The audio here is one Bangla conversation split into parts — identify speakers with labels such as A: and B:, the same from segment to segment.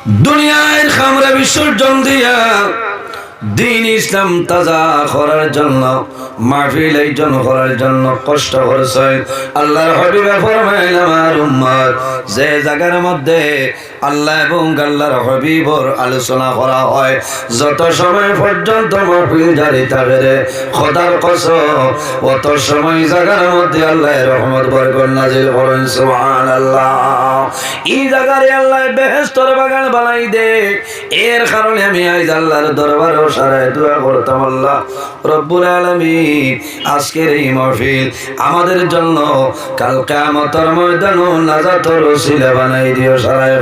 A: দুনিয়ার খামরে বিসর্জন দিয়া দিন ইসলাম তাজা করার জন্য মাহফিল আয়োজন করার জন্য কষ্ট করেছেন। আল্লাহর হাবিবে ফরমাইলেন, আমার উম্মত যে জায়গার মধ্যে আল্লাহ এবং আল্লাহর হাবিবর আলোচনা করা হয়, যত সময় পর্যন্ত মাহফিল জারি থাকে রে খোদার কসম, অত সময় জায়গার মধ্যে আল্লাহর রহমত বরকত নাজিল করেন। সুবহানাল্লাহ। এই জায়গায় আল্লাহ বেহেশতের বাগান বানাই দে। এর কারণে আমি আজ আল্লাহর দরবারে সারায় দোয়া করতাম, আল্লাহ রব্বুল আলামিন আজকের এই মাহফিল আমাদের জন্য কাল কিয়ামতের ময়দানে নাজাতের ওসিলা বানাই দিও, সারায়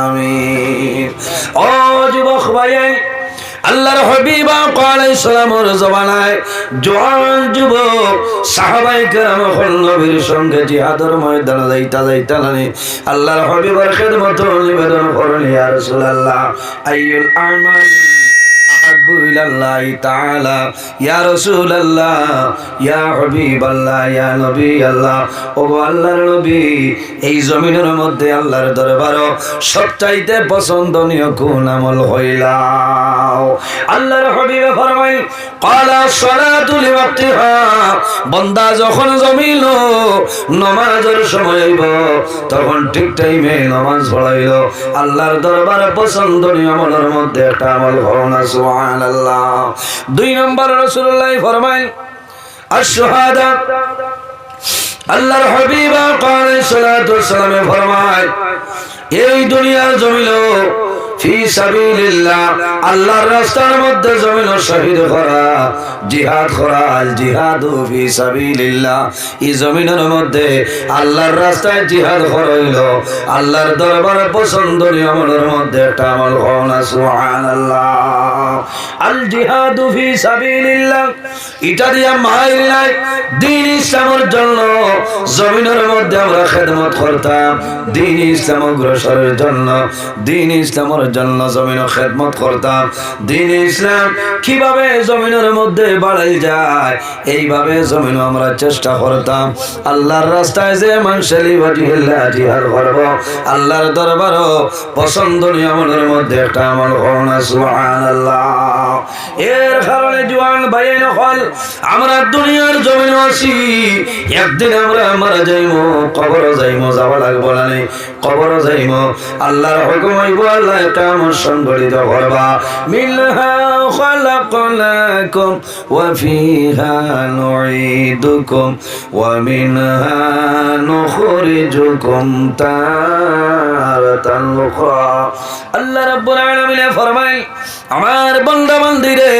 A: আমিন। ও যুবক ভাই, আল্লাহর হাবিব আলাইহিস সালামের জমানায় জওয়ান যুবক সাহাবায়ে কেরাম নবীর সঙ্গে জিহাদের ময়দানে যাইতা আল্লাহর হাবিবের খিদমত নিবেদন করেন, ইয়া রাসূলুল্লাহ আইয়ুল আমালি আহাব্বু ইলাল্লাহি তাআলা, ইয়া রাসূলুল্লাহ, ইয়া হাবিবাল্লাহ, ইয়া নবী আল্লাহ। ও আল্লাহর নবী, এই জমিনের মধ্যে আল্লাহর দরবারে সবচাইতে পছন্দনীয় কোন আমল হইলাও? আল্লাহর হাবিব ফরমায়, ক্বালা সালাতু লিওয়াক্তিহা, বান্দা যখন জমিল নামাজের সময় হইব তখন ঠিক টাইমে নামাজ পড়াইল। আল্লাহর দরবারে পছন্দনীয় আমলের মধ্যে একটা আমল হলো না। সুবহানাল্লাহ। 2 নম্বর রাসূলুল্লাহ ফরমায় আশ-শাহাদা। আল্লাহর হাবিব আলাইহিস সালাতু ওয়াস সালাম ফরমায়, এই দুনিয়ার জমিন ফি সাবিলিল্লাহ, আল্লাহর রাস্তার মধ্যে জমিন শহীদ করা, জিহাদ করা, আল জিহাদু ফি সাবিলিল্লাহ, এই জমিনের মধ্যে আল্লাহর রাস্তায় জিহাদ করাইল আল্লাহর দরবারে পছন্দনীয় আমলের মধ্যে একটা আমল হলো না। সুবহানাল্লাহ। আল জিহাদু ফি সাবিলিল্লাহ, এটা দিয়া মাইল নাই, দ্বীন ইসলামের জন্য জমিনের মধ্যে আমরা খেদমত করতাম, দ্বীন ইসলাম অগ্রসরের জন্য, দ্বীন ইসলামের জন্য জমিন খেদমত করতাম। দ্বীন ইসলাম কিভাবে জমিনের মধ্যে বাড়াই যায় এইভাবে জমিন আমরা চেষ্টা করতাম। আল্লাহর রাস্তায় যে মানশালি ওয়াজিহিল্লাহ জিহাদ করব, আল্লাহর দরবারও পছন্দনীয় আমলের মধ্যে একটা আমল হলো না। সুবহানাল্লাহ। এর কারণে জওয়ান ভাইয়ের হল, আমরা দুনিয়ার জমিন আছি, একদিন আমরা মারা যাইমু, কবরে যাইমু, যাওয়া লাগবো না, কবরে যাইমু। আল্লাহর হুকুম হইব, আল্লাহ কিয়ামত সংঘটিত করবা। মিনহা খালাকনাকুম ওয়া ফিহা নুঈদুকুম ওয়া মিনহা নুখরিজুকুম তারাতান উখরা। আল্লাহ রাব্বুল আলামিন ফরমায়, আমার বান্দা বান্দিরে,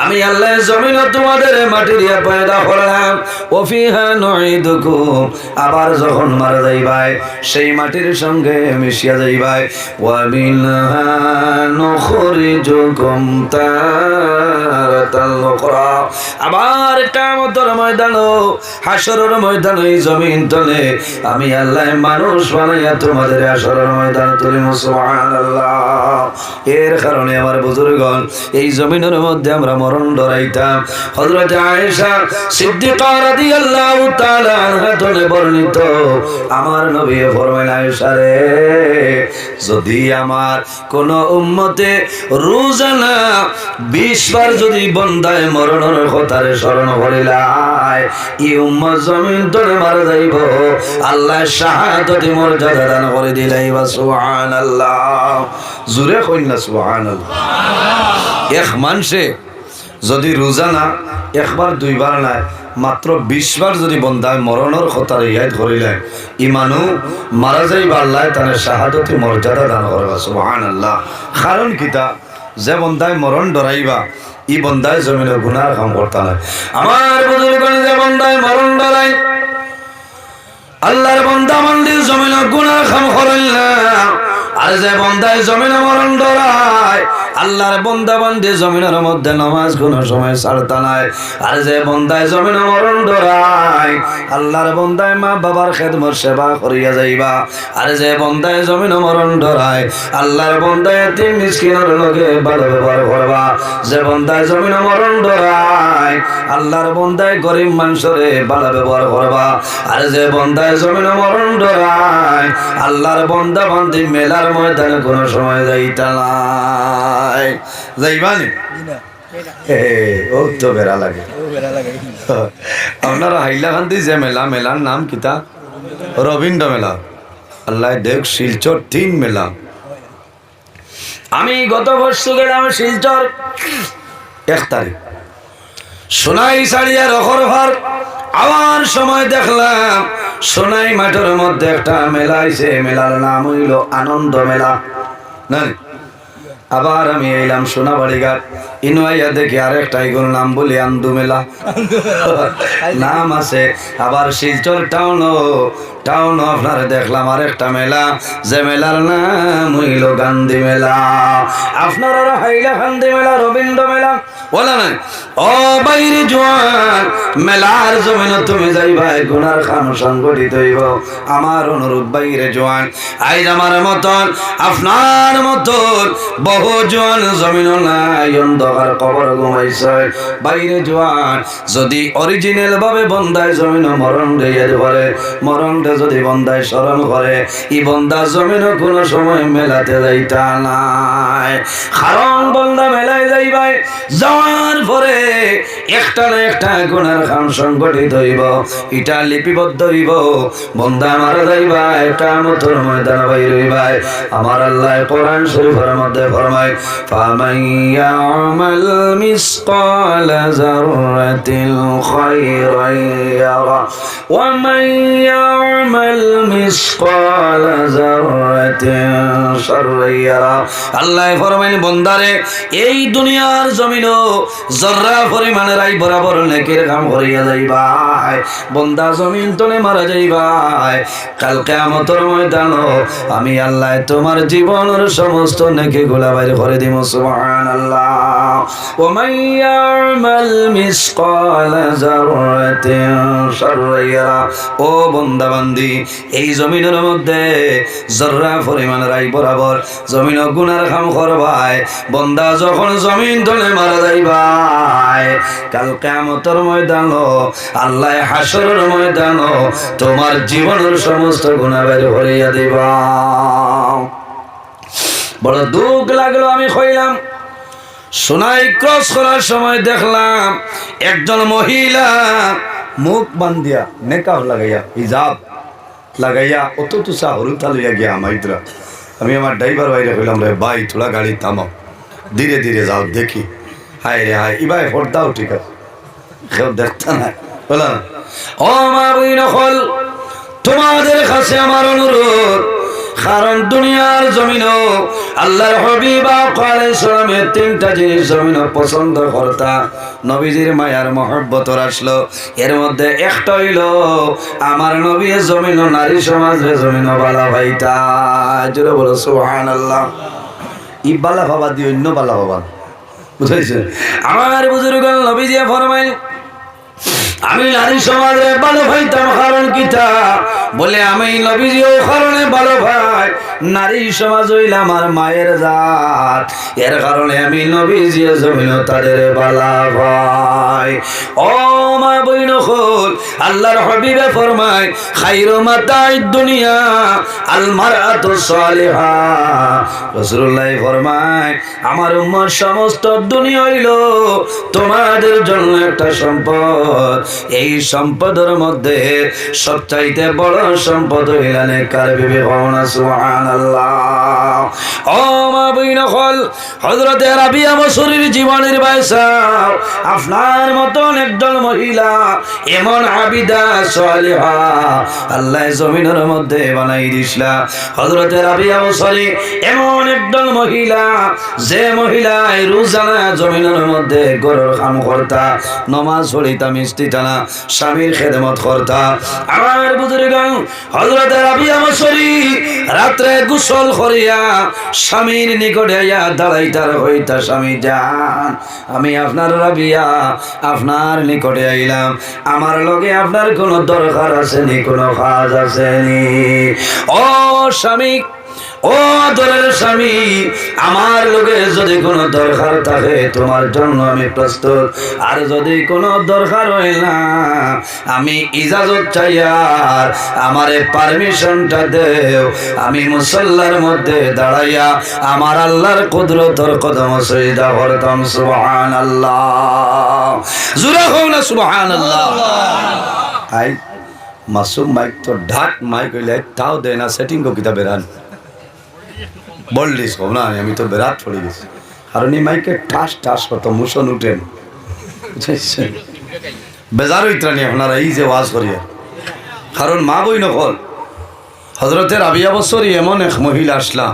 A: আমি আল্লাহ জমিন তোমাদের মাটি দিয়া পয়দা করলাম, ওয়া ফিহা নুঈদুকুম, আবার যখন মারা যাইবাই সেই মাটির সঙ্গে মিশিয়া যাইবাই, ওয়া মিনহা নুখরিজুকুম তারাতান উখরা, আবার কিয়ামতের ময়দান, হাশরের ময়দান, এই জমিন তলে আমি আল্লাহ মানুষ বানাইয়া তোমাদের হাশরের ময়দান তুলিব। সুবহানাল্লাহ। এর কারণে আমার বুজুর্গণ, এই জমিনের মধ্যে আমরা মরণ ডরাইতাম। হযরত আয়েশা সিদ্দিকা রাদিয়াল্লাহু তাআলা আনহা থেকে বর্ণিত, আমার নবী ফরমায়, আয়েশা রে, যদি আমার কোন উম্মতে রোজানা 20 বার যদি বান্দায় মরণের কথারে স্মরণ করিলাই, এই উম্মত জমিন তলে মারা যাইব, আল্লাহ শাহাদাতের মর্যাদা দান করে দিলাইবা। সুবহানাল্লাহ। জোরে কইন না সুবহানাল্লাহ। এক মানুষে যদি রোজানা 1 বার 2 বার নাই, মাত্র 20 বার যদি বন্দায় মরণের কথা ইয়াদ করিলেন, ইমানু মারা যাইবা, আল্লাহ তার শাহাদাতের মর্যাদা দান করবা। সুবহানাল্লাহ। কারণ কিতা, যে বন্দায় মরণ ডরাইবা, ই বন্দায় জমিনে গুনার কাম করতা না। আমার বুজুর্গণ, যে বন্দায় মরণ ডরাই, আল্লাহর বান্দা বান্দির জমিনে গুনার কাম করেন না। আর যে বন্দায় জমিনে মরণ ডরায়, আল্লাহর বান্দা বান্দি জমিনের মধ্যে নামাজ কোনো সময় ছাড়তা নাই। আর যে বন্দায় জমিনে মরণ ডরায়, আল্লাহর বন্দায় মা বাবার খেদমত সেবা করিয়া যাইবা। আর যে বন্দায় জমিনে মরণ ডরায়, আল্লাহর বন্দায় এতিম মিসকিনের লগে ভালো ব্যবহার করবা। যে বন্দায় জমিনে মরণ ডরায়, আল্লাহর বন্দায় গরিব মানুষরে ভালো ব্যবহার করবা। আর যে বন্দায় জমিনে মরণ ডরায়, আল্লাহর বন্দা বান্দি মেলার খরার ময়দানে কোনো সময় যাইতা নাই। যাইবানি ও তো বেড়া লাগে। আপনারা হাইলাকান্দি যে মেলা, মেলার নাম কিতা? রবীন্দ্র মেলা। আল্লাহ দেখ শিলচর 3 মেলা। আমি গত বর্ষ গেলাম শিলচর 1 তারিখ, সোনাই সাড়িয়া রখর ভার আবার সময় দেখলাম সোনাই মাঠের মধ্যে একটা মেলা আইছে, মেলার নাম হইল আনন্দ মেলা। না আবার আমি এলাম সোনাবাড়ি ঘাট, ইনুয়াইয়া দেখি আরেকটা এগুলোর নাম বলি আন্দু মেলা নাম আছে। আবার শিলচর টাউন আপনার দেখলাম আরেকটা মেলা, যে মেলার নাম হইল গান্ধী মেলা। আপনারা হাইলাকান্দি মেলা, রবীন্দ্র মেলা বলা নাই। ও বাইরে জোয়ান, মেলার জমিন তুমি যাইবাই, গুনার খাম সংগঠিত হইব। আমার অনুরোধ বাইরে জোয়ান, আইজ আমার মতন আপনার মতন বহু জোয়ান জমিন নাই, অন্ধকার কবর ঘুমাইছে। বাইরে জোয়ান যদি অরিজিনাল ভাবে বন্দায় জমিন মরণ দিয়ে ধরে, মরণ যদি বন্দায় স্মরণ করে, ই বন্দা জমিন কোনো সময় মেলাতে যাইতা নাই। কারণ বন্দা মেলায় যাইবাই, যাওয়ার পরে একটা না একটা গুনার খাম সংগঠিত হইব, এটা লিপিবদ্ধ হইব। বন্দা মারা যাইবা, এটা মতর ময়দান বাইর হইবাই। আমার আল্লাহ কোরআন শরীফের মধ্যে ফরমায়, ফামান ইয়ামাল মিসকালা যাররাতিন খায়রান ইয়ারা ওয়া মান ইয়ামাল মিসকালা যাররাতিন শাররান ইয়ারা। আল্লাহ ফরমায়, বন্দারে এই দুনিয়ার জমিন জর্রা পরিমাণের আই বরাবর নেকের কাম করিয়া যাইবাই। বন্দা জমিন তলে মারা যাইবাই, কাল কিয়ামতের ময়দানে আমি আল্লাহ তোমার জীবনের সমস্ত নেকি গুলা বাইর করে দিব। সুবহানাল্লাহ। ওয়া মান ইয়ামাল মিসকালা যাররাতিন শাররান ইয়ারা। ও বন্দা বান্দি, এই জমিনের মধ্যে জর্রা পরিমাণের আই বরাবর জমিন গুনার কাম করবাই। বন্দা যখন জমিন তলে মারা যাইবাই, কাল কিয়ামতের ময়দান আল্লাহ হাসরের ময়দান তোমার জীবনের সমস্ত গুনাহ বের করিয়া দিবা। বড় দুঃখ লাগলো, আমি কইলাম সোনাই ক্রস করার সময় দেখলাম একজন মহিলা মুখ বান্ধিয়া নেকাব লাগাইয়া হিজাব লাগাইয়া অত তুষা হরুতা লইয়া গিয়া আমাইতরা। আমি আমার ড্রাইভার বাইরে কইলাম, রে ভাই থোড়া গাড়ি থামাও, ধীরে ধীরে যাও দেখি। হায় রে হায়, ইবাই ফোরটাও ঠিক আছে, কেউ দেখতে না। বললাম, ও মা বইন হল, তোমাদের কাছে আমার অনুরোধ, কারণ দুনিয়ার জমিন আল্লাহর হাবিব আলাইহিস সালামের 3টা জিনিস জমিন পছন্দ করতা, নবীজির মায়ার মহব্বত আসলো। এর মধ্যে একটা হইল আমার নবী জমিন নারী সমাজের জমিন বালা ভাইতা। জোরে বলো সুবহানাল্লাহ। ই বালা বাবা দিয়ে অন্য বালা বাবা, বুঝাইছে? আমার বুজুর্গ নবীজি ফরমাইল, আমি নারী সমাজে ভালো ভাইতাম। কারণ কিতা বলে, আমি নবীজি ও কারণে ভালো ভাই, নারী সমাজ হইল আমার মায়ের জাত, এর কারণে আমি নবীজি জমিন তাদের ভালো ভাই। ও মা বইন হল, আল্লাহর হাবিবে ফরমায়, খায়রু মাতাইদ দুনিয়া আল মারআতু সালিহা। রাসূলুল্লাহ ফরমায়, আমার উম্মত সমস্ত দুনিয়া হইল তোমাদের জন্য একটা সম্পদ, এই সম্পদের মধ্যে সবচাইতে বড় সম্পদ হইল নেককার বিবি হওয়া। সুবহানাল্লাহ। ও মা বইন হল, হযরত রাবিয়া বসরির জীবনের বাইসা আপনার মতন একজন মহিলা, এমন আবিদা সালিহা আল্লাহ জমিনের মধ্যে বানাই দিছলা। হযরত রাবিয়া বসরি এমন একজন মহিলা, যে মহিলায় রোজানা জমিনের মধ্যে গরুর কাম করতা, নমাজ পড়িতা, মিষ্টি টানা, স্বামীর খেদমত করতা। আমার বুজুর্গ হযরত রাবিয়া বসরি রাত্রে গোসল করিয়া স্বামীর নিকটে আইয়া দাঁড়াইতার হইতা, স্বামী জান, আমি আপনার রাবিয়া আপনার নিকটে আইলাম, আমার লগে আপনার কোনো দরকার আছে নি, কোনো কাজ আছে নি? ও স্বামী, ও আদরের স্বামী, আমার লোকে যদি কোনো দরকার থাকে তোমার জন্য আমি প্রস্তুত, আর যদি কোনো দরকার হয় না আমি ইজাজত চাই, আর আমারে পারমিশনটা দেও, আমি মুসল্লার মধ্যে দাঁড়াইয়া আমার আল্লাহর কুদরতের কদম সজদা করতাম। সুবহানাল্লাহ, জোরে হোক না সুবহানাল্লাহ। আই মাসুম মাইক তো ঢাক মাইক হইলে তাও দেয় না, সেটিং কো কিতা বেরান বললিস না, আমি তো বেরাত পড়ে গেছি, কারণ এই মাইকে ঠাস ঠাস কত মুসন উঠেন, বেজার হইতানি আপনারা এই যে ওয়াজ করিয়া। কারণ মা বই নকল হজরতের রাবিয়া বছরই এমন এক মহিলা আসলা,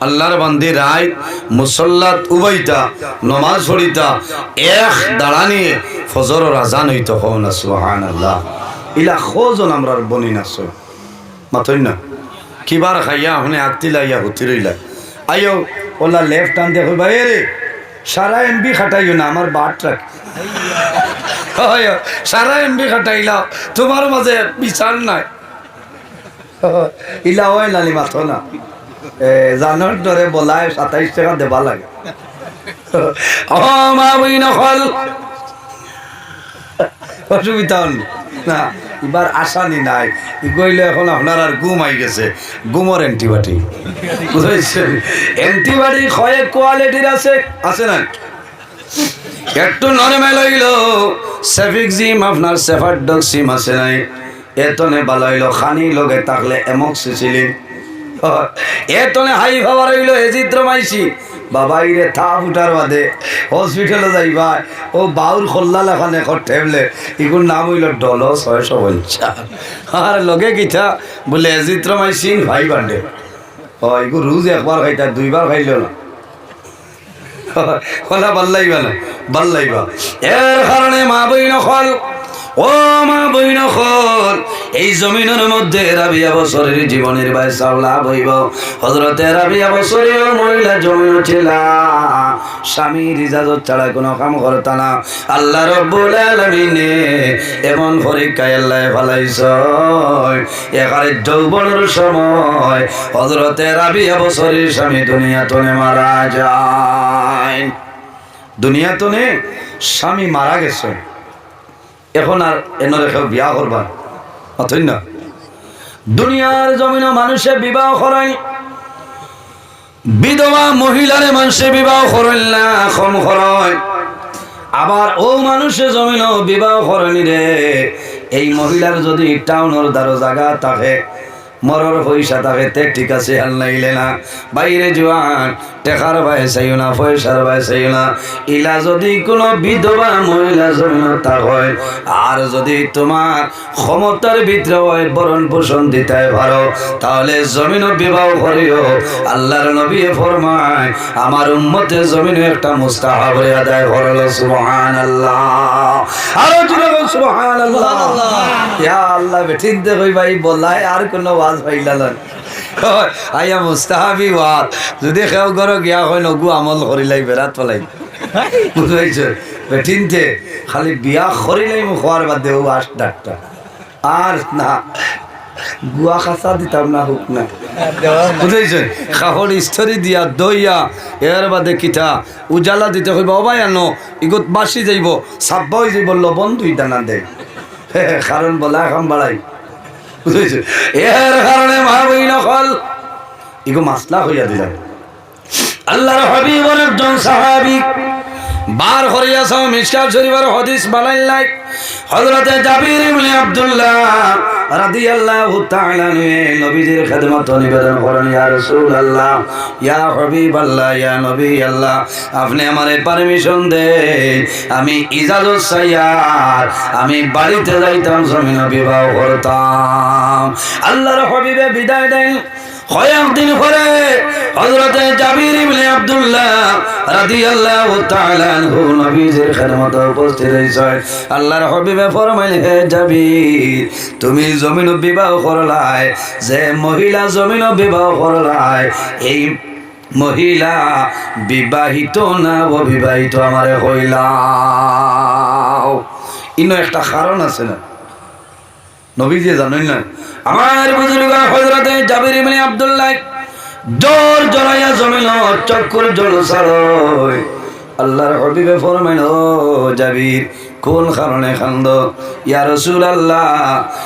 A: আল্লাহর বান্দি রায় মুসল্লাত উবাইতা নমাজ পড়িতা, এক দাঁড়া নিয়ে ফজর আজান হইতো। হন সুবহানাল্লাহ। ইলা খোঁজন আমরা বনি না মাথই না কিবার খাইয়া আপনি আগতিলাইয়া হুতি রইলা আইও ওলা লেফট টান দেখো ভাই রে সারা এমবি খাটাইও না, আমার বাট রাখ সারা এমবি খাটাইলা তোমার মাঝে বিচার নাই। ইলা হয় নালি মাথো না, জানোর ধরে বলায় 27 টাকা দেবা লাগে। ও মা বই নকল অসুবিধা না, এবার আসানি নাই, গইলে এখন আপনার আর গুম আই গেছে, গুমর অ্যান্টিবায়োটিক বুঝেছেন। অ্যান্টিবায়োটিক কয়েক কোয়ালিটির আছে, আছে না? একটু নরমাল হইল সেফিক্সিম, আপনার সেফারডক্সিম আছে নাই, এতনে ভালো হইল খানি লগে থাকলে এমক্সিসিলিন, এতনে হাই পাওয়ার হইল এজিথ্রোমাইসিন। বাবা ইরে থা ফুটার বাদে হসপিটালে যাইবা, ও বাউল খোল্লা লেখান এখন টেবলেট, এগুলোর নাম হইল ডল 650, আর লগে কিতা বলে এজিথ্রোমাইসিন 500। এগুলো রোজ একবার খাইতা, দুইবার খাইল না, কলা ভাল লাগবা না, ভাল লাগবা। এর কারণে মা বই নকল, ও মা বই নকল, এই জমিনের মধ্যে রাবিয়া বছরের জীবনের বাইসা লাভ হইব। হযরতে রাবিয়া বছরের মহিলা জমিন ছিল, স্বামীর ইজাজত ছাড়া কোনো কাম করতা না। আল্লাহ রাব্বুল আলামিন এমন পরীক্ষায় আল্লাহ ফলাইছ, এবারে যৌবনের সময় হযরতে রাবিয়া বছরের স্বামী দুনিয়াতনে মারা যায়। দুনিয়াতনে স্বামী মারা গেছে, এখন আর এনে কেউ বিয়া করবা অথই না। দুনিয়ার জমিনে মানুষে বিবাহ করেন, বিধবা মহিলারে মানুষে বিবাহ করেন না, কম করেন। আবার ও মানুষে জমিন বিবাহ করেনি রে, এই মহিলার যদি টাউনের দ্বারো জায়গা থাকে, মরর পয়সা থাকে তে ঠিক আছে, হাল নাইলে না বাইরে জোয়ান টেকার ভাই চাইও না, পয়সার ভাই চাইও না। ইলা যদি কোনো বিধবা মহিলা জমিন তা হয়, আর যদি তোমার ক্ষমতার ভিতরে হয় বরণ পোষণ দিতে পারো, তাহলে জমিন বিবাহ করিও। আল্লাহর নবী ফরমায় আমার উম্মতে জমিন একটা মুস্তাহাব আদায় করলো। সুবহানাল্লাহ, আরো জোরে বল সুবহানাল্লাহ। ইয়া আল্লাহ বেঠিক দে কই ভাই বলাই আর কোনো ওয়াজ পাইলালেন আইয়া মুস্তাহাবি ওয়াজ যদি কেউ ঘর গিয়া হয় নগু আমল করিলাই বেরাত পলাই বুঝাইছে বেঠিনতে খালি বিয়া করিলাই মুখ হওয়ার বাদ দেও আস ডাক্তার আর না গুয়া খাসা দিতাম না হুক না বুঝাইছে খাহর স্তরি দিয়া দইয়া এর বাদে কিতা উজালা দিতে হইব অবাই আনো ইগত বাসি যাইব সাব্বা হয়ে যাইব লবণ দুই দানা দেয় কারণ বলা এখন বাড়াই বুঝেছে। এর কারণে মা বই নকল ইগো মাসলা হইয়া দিলাম। আল্লাহর হাবিবের একজন সাহাবী বার করিয়াছ মিশকাত শরীফের হাদিস বানাইলাই, হযরতে জাবির ইবনে আব্দুল্লাহ রাদিয়াল্লাহু তাআলা নবীজির খেদমত নিবেদন করেন, ইয়া রাসূলুল্লাহ, ইয়া হাবিবাল্লাহ, ইয়া নবী আল্লাহ, আপনি আমারে পারমিশন দেন, আমি ইজাজত চাই, আর আমি বাড়িতে যাইতাম, জমিন বিবাহ করতাম। আল্লাহর হাবিবে বিদায় দেন। কয়েকদিন পরে হযরতে জাবির ইবনে আব্দুল্লাহ রাদিয়াল্লাহু তাআলা আনহু নবীজির খেদমতে উপস্থিত হইছেন। আল্লাহর হাবিবে ফরমাইলেন, হে জাবির, তুমি জমিন বিবাহ করলাই, যে মহিলা জমিন বিবাহ করলাই, এই মহিলা বিবাহিত না অবিবাহিত আমারে হইলাও। ইনো একটা কারণ আছে না, নবীজি জানেন না। আমার বুজুর্গ হযরতে জাবির ইবনে আব্দুল্লাহ জোর জড়াইয়া জমিল চক্কর জল সারয় আল্লাহর হাবিবে ফরমাইল জাবির কোন কারণে কান্দ ইয়া রাসূলুল্লাহ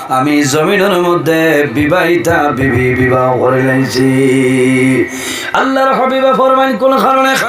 A: আমি জমিনের মধ্যে বিবাহিতা বিবি বিবাহ করে লাইছি আল্লাহর হাবিবে ফরমাইল কোন কারণে